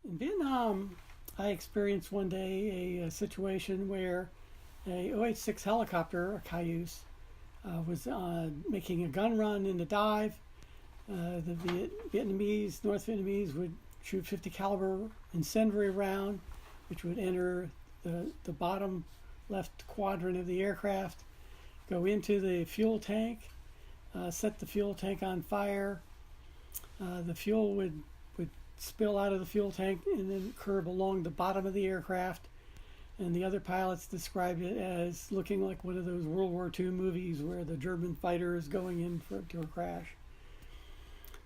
In Vietnam, I experienced one day a situation where a OH-6 helicopter, a Cayuse, was making a gun run in the dive. The Vietnamese, North Vietnamese, would shoot 50 caliber incendiary round, which would enter the bottom left quadrant of the aircraft, go into the fuel tank, set the fuel tank on fire. The fuel would spill out of the fuel tank and then curve along the bottom of the aircraft. And the other pilots described it as looking like one of those World War II movies where the German fighter is going in to a crash.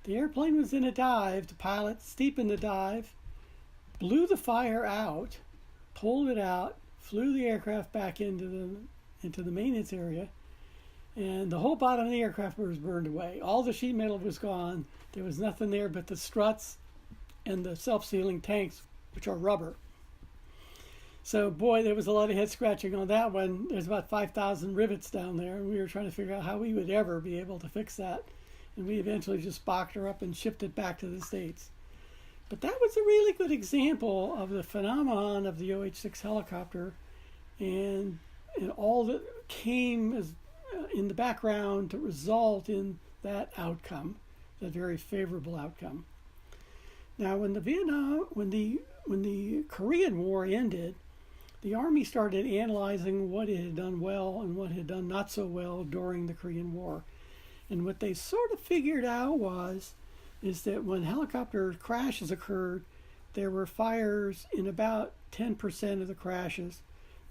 The airplane was in a dive. The pilot steepened the dive, blew the fire out, pulled it out, flew the aircraft back into the maintenance area, and the whole bottom of the aircraft was burned away. All the sheet metal was gone. There was nothing there but the struts and the self-sealing tanks, which are rubber. So, boy, there was a lot of head scratching on that one. There's about 5,000 rivets down there, and we were trying to figure out how we would ever be able to fix that. And we eventually just boxed her up and shipped it back to the States. But that was a really good example of the phenomenon of the OH-6 helicopter and all that came as in the background to result in that outcome, that very favorable outcome. Now, when the Korean War ended, the Army started analyzing what it had done well and what it had done not so well during the Korean War. And what they sort of figured out is that when helicopter crashes occurred, there were fires in about 10% of the crashes,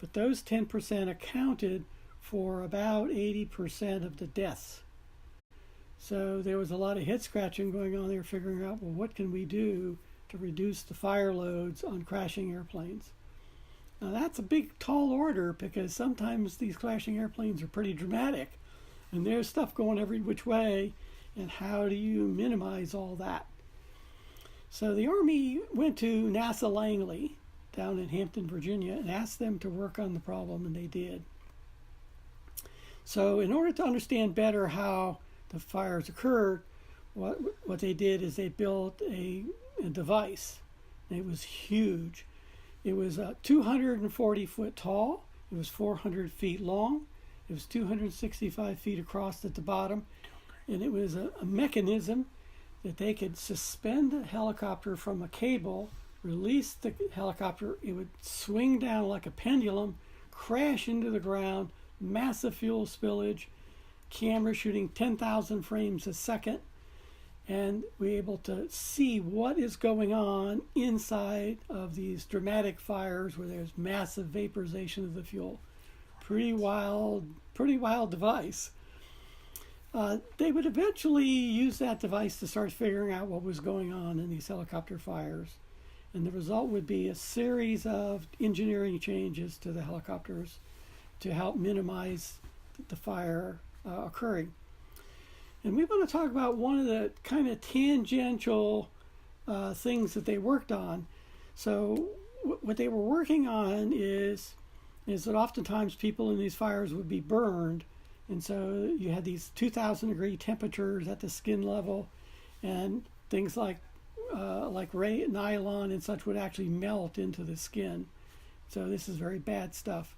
but those 10% accounted for about 80% of the deaths. So there was a lot of head scratching going on there, figuring out, well, what can we do to reduce the fire loads on crashing airplanes? Now that's a big, tall order because sometimes these crashing airplanes are pretty dramatic and there's stuff going every which way, and how do you minimize all that? So the Army went to NASA Langley down in Hampton, Virginia, and asked them to work on the problem, and they did. So in order to understand better how the fires occurred, what they did is they built a device. It was huge. It was 240 foot tall. It was 400 feet long. It was 265 feet across at the bottom. And it was a mechanism that they could suspend a helicopter from a cable, release the helicopter. It would swing down like a pendulum, crash into the ground, massive fuel spillage, camera shooting 10,000 frames a second, and we're able to see what is going on inside of these dramatic fires where there's massive vaporization of the fuel. Pretty wild device. They would eventually use that device to start figuring out what was going on in these helicopter fires. And the result would be a series of engineering changes to the helicopters to help minimize the fire occurring. And we want to talk about one of the kind of tangential things that they worked on. So what they were working on is that oftentimes people in these fires would be burned. And so you had these 2,000 degree temperatures at the skin level, and things like nylon and such would actually melt into the skin. So this is very bad stuff.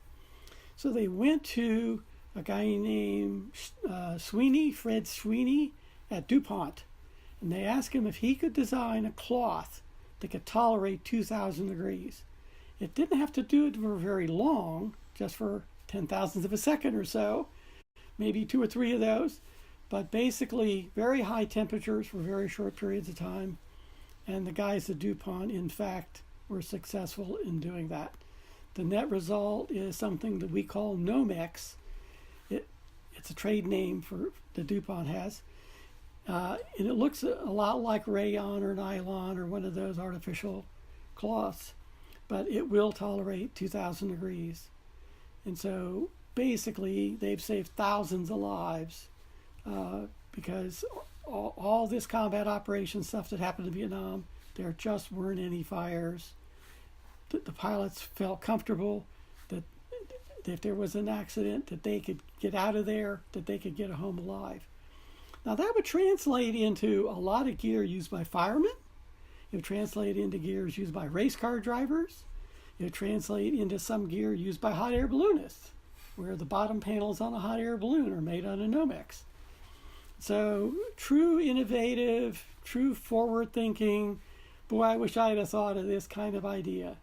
So they went to a guy named Fred Sweeney at DuPont, and they asked him if he could design a cloth that could tolerate 2,000 degrees. It didn't have to do it for very long, just for 10,000ths of a second or so, maybe 2 or 3 of those, but basically very high temperatures for very short periods of time. And the guys at DuPont, in fact, were successful in doing that. The net result is something that we call Nomex. It's a trade name for the DuPont has. And it looks a lot like rayon or nylon or one of those artificial cloths, but it will tolerate 2,000 degrees. And so basically they've saved thousands of lives because all this combat operation stuff that happened in Vietnam, there just weren't any fires. The pilots felt comfortable that if there was an accident, that they could get out of there, that they could get home alive. Now that would translate into a lot of gear used by firemen. It would translate into gears used by race car drivers. It would translate into some gear used by hot air balloonists, where the bottom panels on a hot air balloon are made out of Nomex. So true innovative, true forward thinking. Boy, I wish I had thought of this kind of idea.